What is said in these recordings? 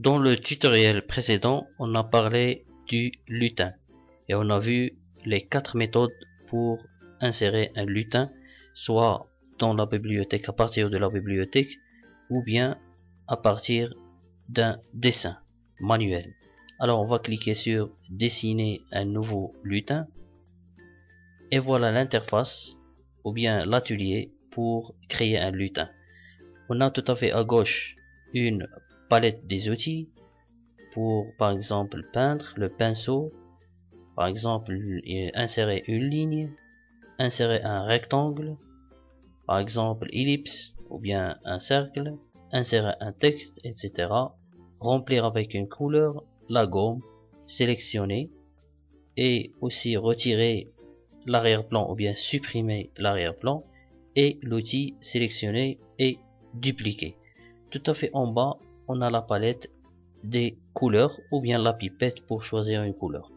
Dans le tutoriel précédent, on a parlé du lutin et on a vu les 4 méthodes pour insérer un lutin, soit dans la bibliothèque, à partir de la bibliothèque, ou bien à partir d'un dessin manuel. Alors on va cliquer sur dessiner un nouveau lutin et voilà l'interface ou bien l'atelier pour créer un lutin. On a tout à fait à gauche une palette des outils pour par exemple peindre, le pinceau, par exemple insérer une ligne, insérer un rectangle, par exemple ellipse ou bien un cercle, insérer un texte, etc. Remplir avec une couleur, la gomme, sélectionner et aussi retirer l'arrière-plan ou bien supprimer l'arrière-plan et l'outil sélectionner et dupliquer. Tout à fait en bas, on a la palette des couleurs ou bien la pipette pour choisir une couleur.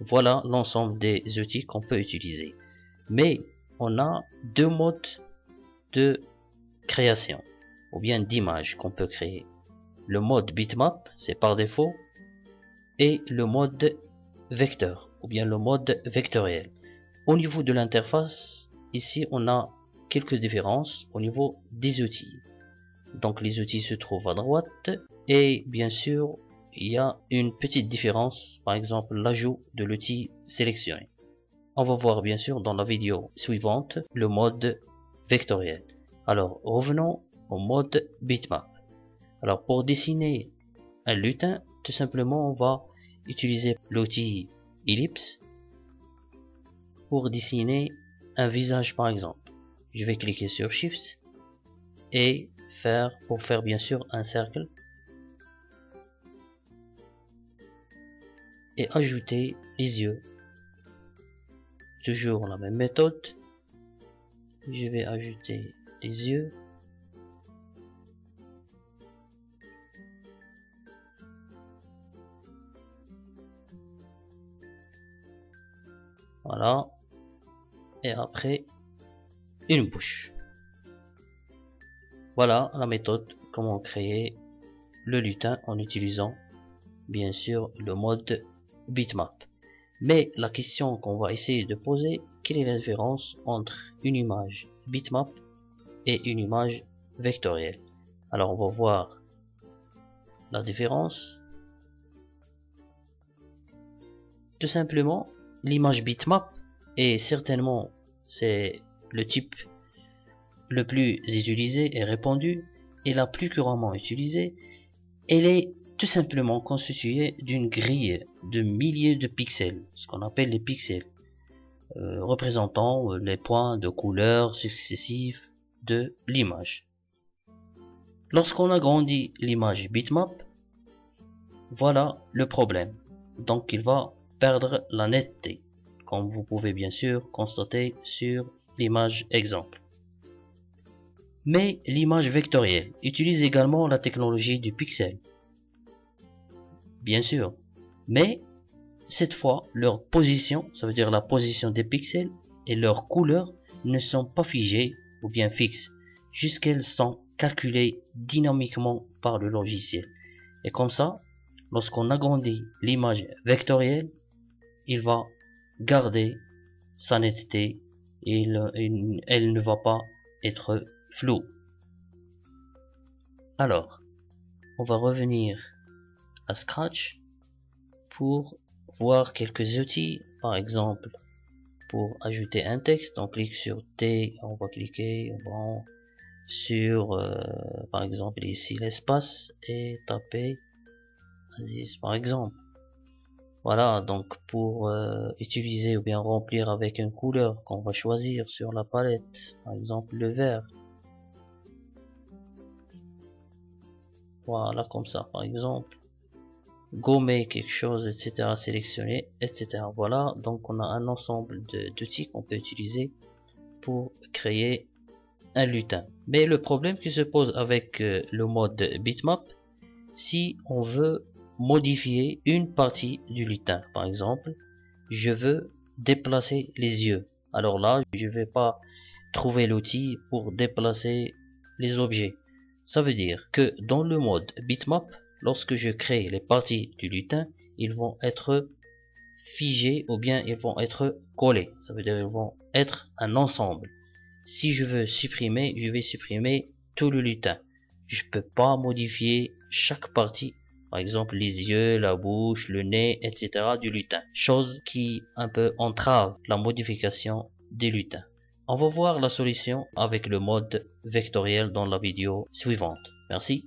Voilà l'ensemble des outils qu'on peut utiliser. Mais on a 2 modes de création ou bien d'image qu'on peut créer. Le mode bitmap, c'est par défaut, et le mode vecteur ou bien le mode vectoriel. Au niveau de l'interface, ici on a quelques différences au niveau des outils. Donc les outils se trouvent à droite et bien sûr il y a une petite différence, par exemple l'ajout de l'outil sélectionné. On va voir bien sûr dans la vidéo suivante le mode vectoriel. Alors revenons au mode bitmap. Alors pour dessiner un lutin, tout simplement on va utiliser l'outil ellipse pour dessiner un visage par exemple. Je vais cliquer sur Shift et pour faire bien sûr un cercle et ajouter les yeux. Toujours la même méthode. Je vais ajouter les yeux. Voilà. Et après, une bouche. Voilà la méthode comment créer le lutin en utilisant bien sûr le mode bitmap. Mais la question qu'on va essayer de poser, quelle est la différence entre une image bitmap et une image vectorielle? Alors on va voir la différence. Tout simplement, l'image bitmap est certainement c'est le type le plus utilisé et répandu et la plus couramment utilisée. Elle est tout simplement constituée d'une grille de milliers de pixels, ce qu'on appelle les pixels, représentant les points de couleur successifs de l'image. Lorsqu'on agrandit l'image bitmap, voilà le problème. Donc il va perdre la netteté, comme vous pouvez bien sûr constater sur l'image exemple. Mais l'image vectorielle utilise également la technologie du pixel. Bien sûr. Mais cette fois, leur position, ça veut dire la position des pixels et leur couleur ne sont pas figées ou bien fixes, jusqu'elles sont calculées dynamiquement par le logiciel. Et comme ça, lorsqu'on agrandit l'image vectorielle, il va garder sa netteté et elle ne va pas être floue. Alors, on va revenir à Scratch pour voir quelques outils. Par exemple, pour ajouter un texte, on clique sur T, on va cliquer sur par exemple ici l'espace et taper Aziz par exemple. Voilà, donc pour utiliser ou bien remplir avec une couleur qu'on va choisir sur la palette, par exemple le vert. Voilà, comme ça par exemple. Gommer quelque chose, etc. Sélectionner, etc. Voilà, donc on a un ensemble d'outils qu'on peut utiliser pour créer un lutin. Mais le problème qui se pose avec le mode bitmap, si on veut modifier une partie du lutin, par exemple, je veux déplacer les yeux. Alors là, je vais pas trouver l'outil pour déplacer les objets. Ça veut dire que dans le mode bitmap, lorsque je crée les parties du lutin, ils vont être figés ou bien ils vont être collés. Ça veut dire qu'ils vont être un ensemble. Si je veux supprimer, je vais supprimer tout le lutin. Je peux pas modifier chaque partie. Par exemple, les yeux, la bouche, le nez, etc. du lutin. Chose qui un peu entrave la modification des lutins. On va voir la solution avec le mode vectoriel dans la vidéo suivante. Merci.